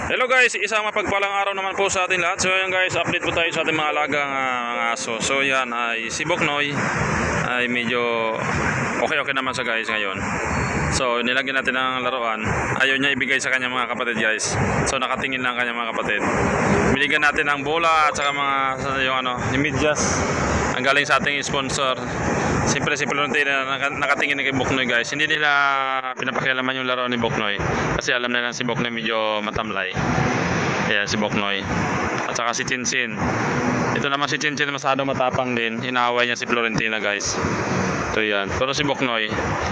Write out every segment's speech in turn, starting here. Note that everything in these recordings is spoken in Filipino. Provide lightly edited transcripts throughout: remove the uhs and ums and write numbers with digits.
Hello guys, isang mapagpalang araw naman po sa ating lahat. So yan guys, update po tayo sa ating mga alagang mga aso. So yan ay si Boknoy ay medyo okay naman sa guys ngayon. So nilagyan natin ng laruan. Ayaw niya ibigay sa kanya mga kapatid guys. So nakatingin lang kanya mga kapatid. Binigyan natin ng bola at saka mga yung medyas. Ang galing sa ating sponsor. Simple lang tayo na nakatingin kay Boknoy guys. Hindi nila pinapakialaman yung laro ni Boknoy. Kasi alam nila si Boknoy medyo matamlay. Ayan si Boknoy. At saka si Chinchin. Ito naman si Chinchin masyado matapang din. Inaaway niya si Florentina guys. Ito yan. Pero si Boknoy,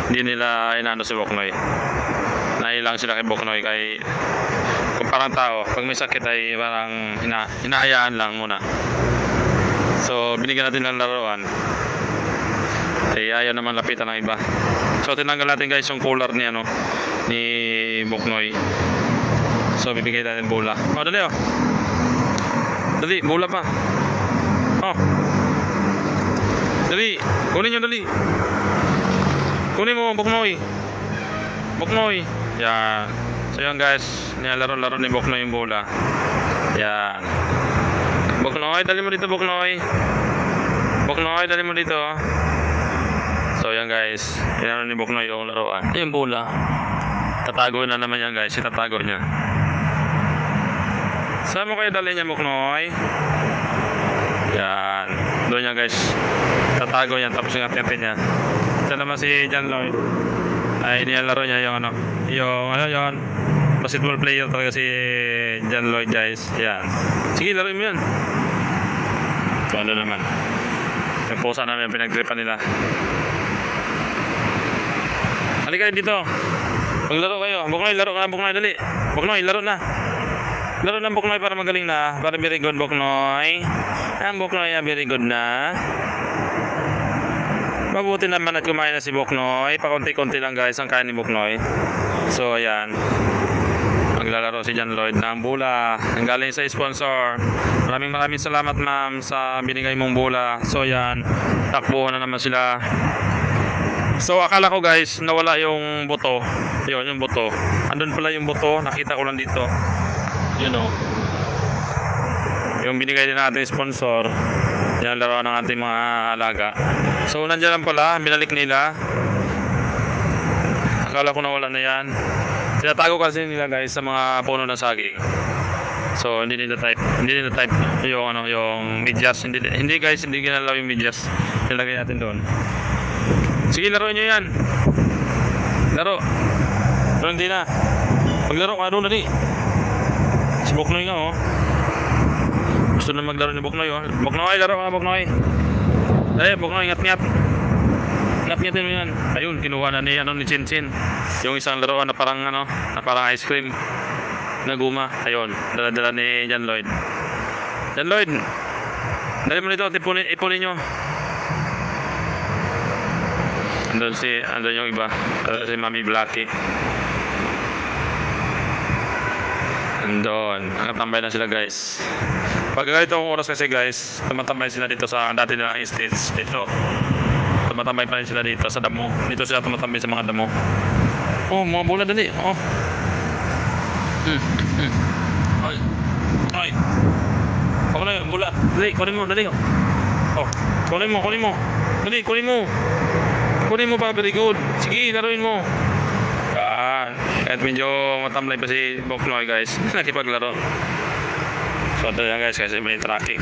hindi nila inano si Boknoy. Nailang sila kay Boknoy. Kay kung parang tao, pag may sakit ay parang hinahayaan lang muna. So binigyan natin ng laruan. Ay ayaw naman lapitan ng iba. So tinanggal natin guys yung collar ni ni Boknoy. So bibigay natin bola. Oh dali oh. Dali, bola pa. Oh. Dali, kunin nyo dali. Kunin mo Boknoy. Boknoy. Yan. So yan guys, nilalaro-laro ni Boknoy yung bola. Yan. Boknoy, dali mo dito Boknoy. Boknoy, dali mo dito. So yan guys, inano ni Boknoy yung laruan. Yung bola. Tatago na naman yan guys, itatago niya. Saan mo kayo dali niya Boknoy? Yan. Doon niya guys. Tatago niya tapos ingat-ingatin niya. Ito naman si John Lloyd. Ay nilalaro niya yung yung basketball player talaga si John Lloyd guys. Yan. Sige, laruin mo yan. So ano naman. Yung pusa namin pinagtripan nila. Halika dito. Maglaro kayo. Boknoy, laro ka na Boknoy, dali. Boknoy, laro na. Laro na Boknoy para magaling na. Para very good Boknoy. Boknoy, very good na. Mabuti naman at kumain na si Boknoy. Pakunti-kunti lang guys ang kain ni Boknoy. So ayan. Maglalaro si John Lloyd ng bola. Ang galing sa sponsor. Maraming salamat ma'am sa binigay mong bola. So ayan. Takbo na naman sila. So akala ko guys nawala yung buto. Yun yung buto. Andun pala yung buto. Nakita ko lang dito. You know. Yung binigay din natin sponsor. Yan laruan ng ating mga alaga. So nandiyan lang pala. Binalik nila. Akala ko nawala na yan. Tinatago kasi nila guys sa mga puno ng saging. So hindi nila type yung yung medyas. Hindi guys, hindi ginalaw yung medyas. Nilagay natin doon. Sige, laruin nyo yan. Laro. Pero hindi na. Maglaro ka doon, dali. Si Boknoy nga, oh. Gusto na maglaro ni Boknoy, oh. Boknoy, laro ka, Boknoy. Dali, Boknoy, ngat-ngat. Ngat-ngatin mo yan. Ayun, kinuha na ni Chinchin. Yung isang laruan na parang, na parang ice cream. Na guma. Ayun, dala-dala ni John Lloyd. John Lloyd, dali mo nito, ipunin nyo. Andun yung iba. Si Mami Blackie. Andun. Nakatambay na sila guys. Pag ganito ang oras kasi guys, tumatambay sila dito sa dati nilang estates. Dito. Tumatambay pa rin sila dito sa damo. Dito sila tumatambay sa mga damo. Oh, mga bola dali. Oh. Ay. Ay. Ako na yung bola. Dali, kunin mo. Dali. Oh. Kunin mo. Dali, kunin mo. Kunin mo pa, very good. Sige, laruin mo. Kahit medyo matamlay pa si Boknoy guys. Nakipaglaro. So ito yan guys kasi may tracking.